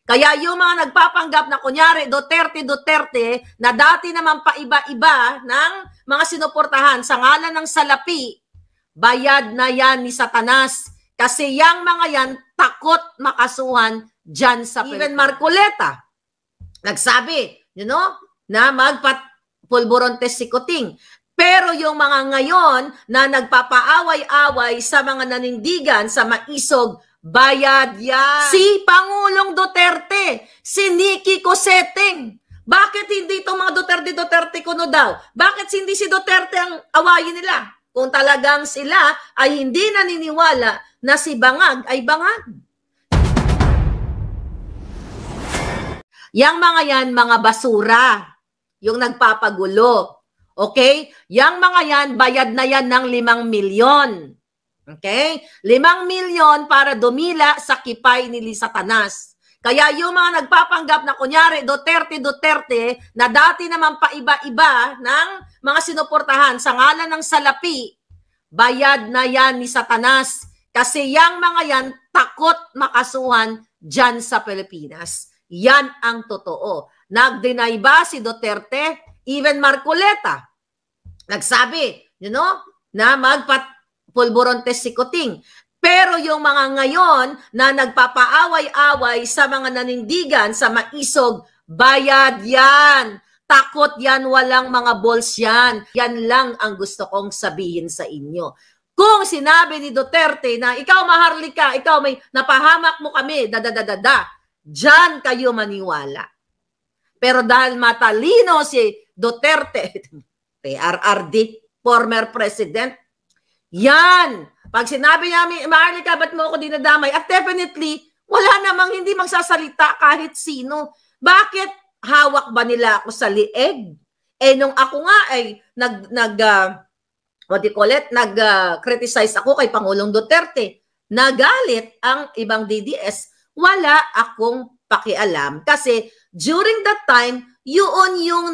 Kaya yung mga nagpapanggap na kunyari Duterte na dati naman paiba-iba ng mga sinuportahan sa ngalan ng salapi, bayad na yan ni Satanas. Kasi yang mga yan takot makasuhan dyan sa Pilipinas. Even Marcoleta, nagsabi, na magpapulburontes si Kuting. Pero yung mga ngayon na nagpapaaway-away sa mga nanindigan sa maisog, bayad yan. Si Pangulong Duterte, si Nikki Cosseteng. Bakit hindi itong mga Duterte kuno daw? Bakit hindi si Duterte ang awayin nila? Kung talagang sila ay hindi naniniwala na si Bangag ay Bangag. Yang mga yan, mga basura, yung nagpapagulo. Okay? Yang mga yan, bayad na yan ng 5 milyon. Okay? 5 milyon para dumila sa kipay ni Satanas. Kaya yung mga nagpapanggap na kunyari Duterte na dati naman paiba-iba ng mga sinuportahan sa ngalan ng salapi, bayad na yan ni Satanas. Kasi yang mga yan takot makasuhan dyan sa Pilipinas. Yan ang totoo. Nag-deny ba si Duterte? Even Marcoleta, nagsabi, na magpapulburontes si Kuting. Pero yung mga ngayon na nagpapaaway-away sa mga nanindigan sa maisog, bayad yan. Takot yan, walang mga balls yan. Yan lang ang gusto kong sabihin sa inyo. Kung sinabi ni Duterte na ikaw maharlika, ikaw may napahamak mo kami, dyan kayo maniwala. Pero dahil matalino si Duterte, PRRD, former president, yan. Pag sinabi niya, Maharlika, ba't mo ako dinadamay? At definitely, wala namang hindi magsasalita kahit sino. Bakit hawak ba nila ako sa lieg? Nung ako nga ay nag-criticize ako kay Pangulong Duterte, nagalit ang ibang DDS, wala akong pakialam. Kasi during that time, yun yung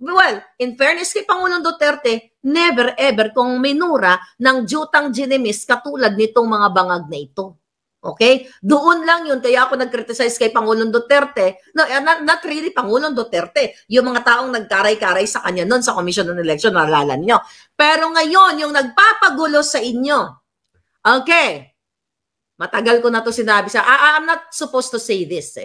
well, in fairness kay Pangulong Duterte, never ever kung minura ng jutang ginemis katulad nitong mga bangag na ito. Okay? Doon lang yun. Kaya ako nag-criticize kay Pangulong Duterte. No, not really Pangulong Duterte. Yung mga taong nagkaray-karay sa kanya noon sa Commission on Election, naalala nyo. Pero ngayon, yung nagpapagulo sa inyo. Okay. Matagal ko na to sinabi sa, I'm not supposed to say this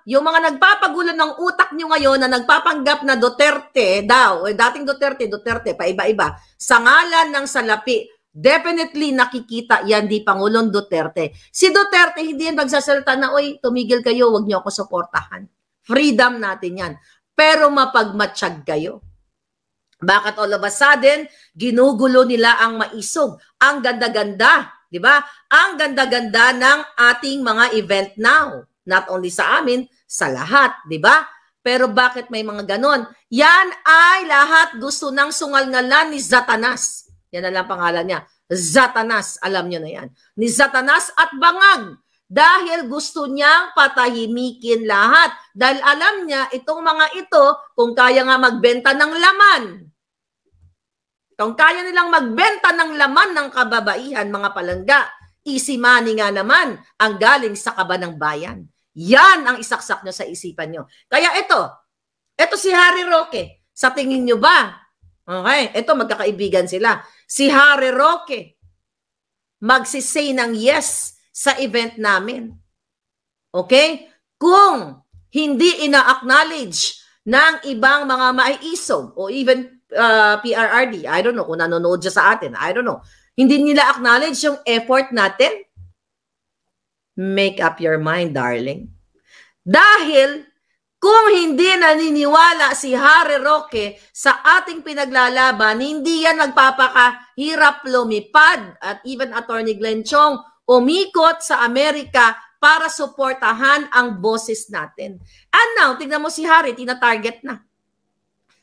Yung mga nagpapagulo ng utak nyo ngayon na nagpapanggap na Duterte daw, dating Duterte, paiba-iba, sa ngalan ng salapi, definitely nakikita yan di Pangulong Duterte. Si Duterte hindi yan magsasalita na, oy, tumigil kayo, wag nyo ako suportahan. Freedom natin yan. Pero mapagmatsyag kayo. Bakit all of a sudden, ginugulo nila ang maisog? Ang ganda-ganda, di ba? Ang ganda-ganda ng ating mga event now. Not only sa amin, sa lahat, di ba? Pero bakit may mga ganon? Yan ay lahat gusto ng sungal-ngalan ni Satanas. Yan na lang pangalan niya. Satanas, alam nyo na yan. Ni Satanas at Bangag. Dahil gusto niyang patahimikin lahat. Dahil alam niya, itong mga ito, kung kaya nga magbenta ng laman, kung kaya nilang magbenta ng laman ng kababaihan, mga palangga, easy money nga naman ang galing sa kaba ng bayan. Yan ang isaksak nyo sa isipan nyo. Kaya ito si Harry Roque. Sa tingin nyo ba? Okay, ito magkakaibigan sila. Si Harry Roque magsisay ng yes sa event namin. Okay? Kung hindi ina-acknowledge ng ibang mga maiisog o even PRRD, I don't know kung nanonood siya sa atin, I don't know. Hindi nila acknowledge yung effort natin. Make up your mind, darling. Dahil kung hindi naniniwala si Harry Roque sa ating pinaglalaban, hindi yan nagpapakahirap lumipad at even Attorney Glenn Chong umikot sa Amerika para suportahan ang boses natin. And now, tignan mo si Harry, tina-target na.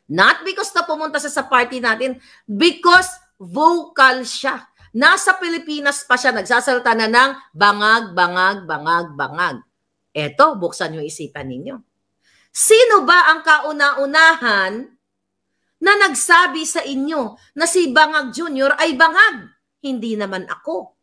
Not because na pumunta sa party natin, because vocal siya. Nasa Pilipinas pa siya, nagsasalita na ng bangag, bangag, bangag, bangag. Eto, buksan yung isipan ninyo. Sino ba ang kauna-unahan na nagsabi sa inyo na si Bangag Jr. ay bangag? Hindi naman ako.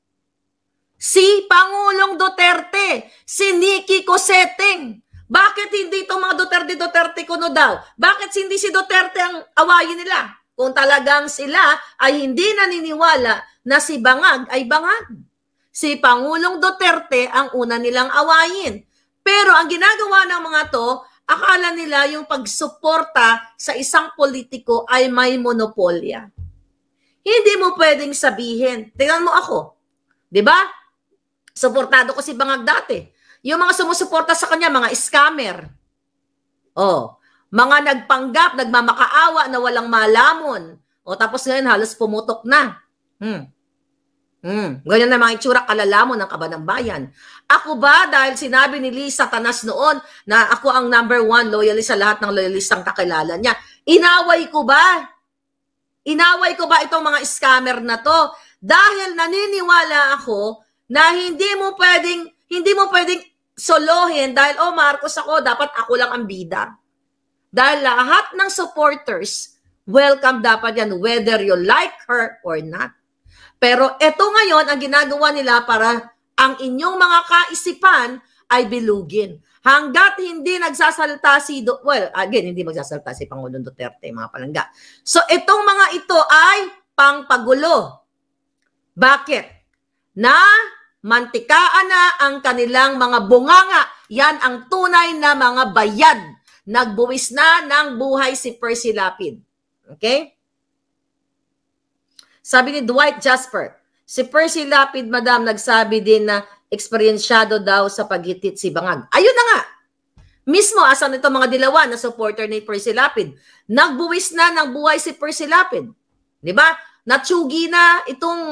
Si Pangulong Duterte, si Nikki Cosseteng. Bakit hindi itong mga Duterte kuno daw? Bakit hindi si Duterte ang awayin nila? Kung talagang sila ay hindi naniniwala na si Bangag ay bangag. Si Pangulong Duterte ang una nilang awayin. Pero ang ginagawa ng mga to, akala nila yung pagsuporta sa isang politiko ay may monopolya. Hindi mo pwedeng sabihin, tingnan mo ako, di ba? Suportado ko si Bangag dati. Yung mga sumusuporta sa kanya, mga scammer. Oh, mga nagpanggap, nagmamakaawa na walang malamon. O tapos ngayon halos pumutok na. Ganyan na mga itsura, kalalamon ng Kaba ng Bayan. Ako ba, dahil sinabi ni Lisa Tanas noon na ako ang #1 loyalist sa lahat ng loyalistang kakilala niya, inaway ko ba? Inaway ko ba itong mga scammer na to? Dahil naniniwala ako na hindi mo pwedeng solohin dahil, Marcos ako, dapat ako lang ang bida. Dahil lahat ng supporters, welcome dapat yan, whether you like her or not. Pero ito ngayon, ang ginagawa nila para ang inyong mga kaisipan ay bilugin. Hanggat hindi nagsasalita hindi magsasalita si Pangulong Duterte, mga palangga. So itong mga ito ay pangpagulo. Bakit? Na mantikaan na ang kanilang mga bunganga. Yan ang tunay na mga bayad. Nagbuwis na ng buhay si Percy Lapid. Okay? Sabi ni Dwight Jasper, si Percy Lapid, madam, nagsabi din na eksperyensyado daw sa paghitit si Bangag. Ayun na nga. Mismo, asan ito mga dilawan na supporter ni Percy Lapid? Nagbuwis na ng buhay si Percy Lapid. Diba? Natsugi na itong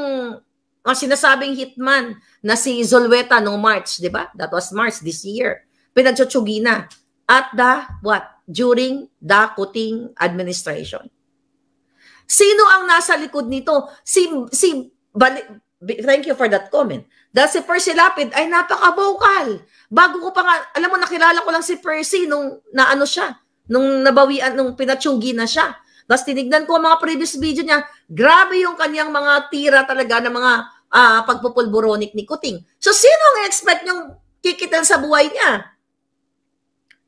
ang sinasabing hitman na si Zolweta noong March, di ba? That was March this year. Pinagtsutsugi na. At during the Kuting administration. Sino ang nasa likod nito? Thank you for that comment. Dahil si Percy Lapid ay napaka-vocal. Bago ko pa nga, alam mo, nakilala ko lang si Percy nung naano siya, nung nabawian, nung pinatsugi na siya. Tapos tinignan ko ang mga previous video niya, grabe yung kanyang mga tira talaga ng mga pagpupulburonik ni Kuting. So sino ang expect niyong kikitan sa buhay niya?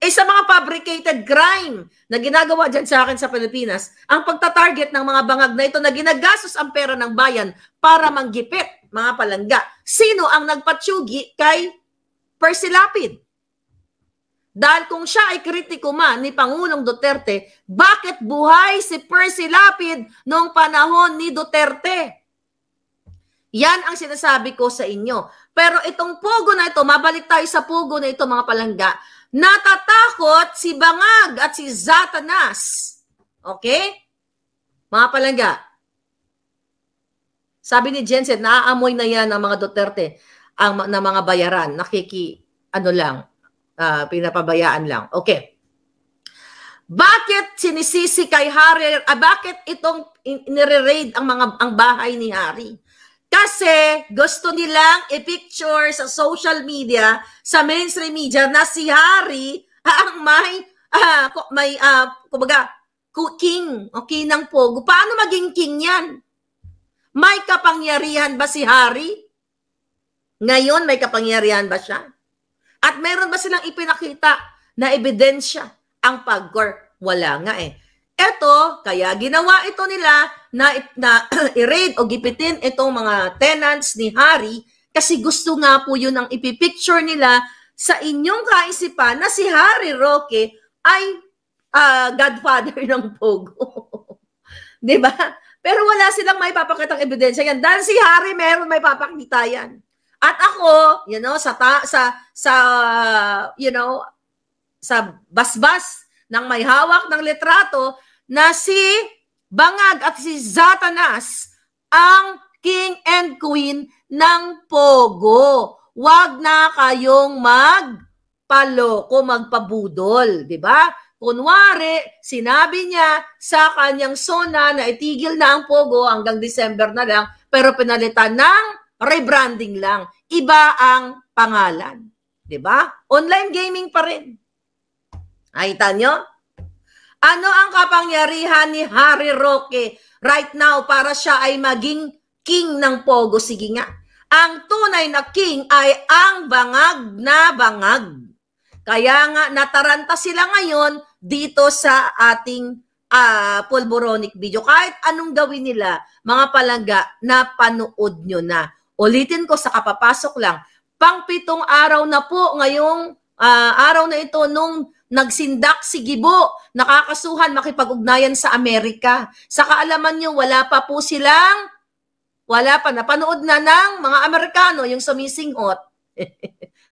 Sa mga fabricated crime na ginagawa dyan sa akin sa Pilipinas, ang pagtatarget ng mga bangag na ito na ginagastos ang pera ng bayan para manggipit, mga palangga. Sino ang nagpatsugi kay Percy Lapid? Dahil kung siya ay kritiko man ni Pangulong Duterte, bakit buhay si Percy Lapid noong panahon ni Duterte? Yan ang sinasabi ko sa inyo. Pero itong pugo na ito, mabalik tayo sa pugo na ito, mga palangga, natatakot si Bangag at si Zatanas. Okay? Mga palangga. Sabi ni Jensen, naaamoy na yan ng mga Duterte, na mga bayaran. Pinapabayaan lang. Okay. Bakit sinisisi kay Harry, bakit itong nire-raid ang bahay ni Harry? Kasi gusto nilang i-picture sa social media, sa mainstream media, na si Harry ang kumbaga, king, okay, ng pogo. Paano maging king yan? May kapangyarihan ba si Harry? Ngayon, may kapangyarihan ba siya? At meron ba silang ipinakita na ebidensya ang pag-gore? Wala nga eh. Ito, kaya ginawa ito nila na i-raid o gipitin itong mga tenants ni Harry kasi gusto nga po yun ang ipipicture nila sa inyong kaisipan na si Harry Roque ay godfather ng Pogo. Diba? Pero wala silang may papakitang ebidensya yan. Dahil si Harry meron may papakita yan. At ako, sa basbas ng may hawak ng litrato na si Bangag at si Zatanas ang king and queen ng Pogo. Huwag na kayong magpaloko, magpabudol, di ba? Kunwari, sinabi niya sa kanyang SONA na itigil na ang Pogo hanggang December na lang, pero pinalitan ng rebranding lang. Iba ang pangalan. Diba? Online gaming pa rin. Nakita nyo? Ano ang kapangyarihan ni Harry Roque right now para siya ay maging king ng Pogo? Sige nga. Ang tunay na king ay ang bangag na bangag. Kaya nga nataranta sila ngayon dito sa ating pulboronic video. Kahit anong gawin nila, mga palangga, napanood nyo na. Ulitin ko sa kapapasok lang, pang-7 araw na po ngayong araw na ito nung nagsindak si Gibo, nakakasuhan makipag-ugnayan sa Amerika. Sa kaalaman nyo, wala pa, napanood na ng mga Amerikano yung sumisinghot.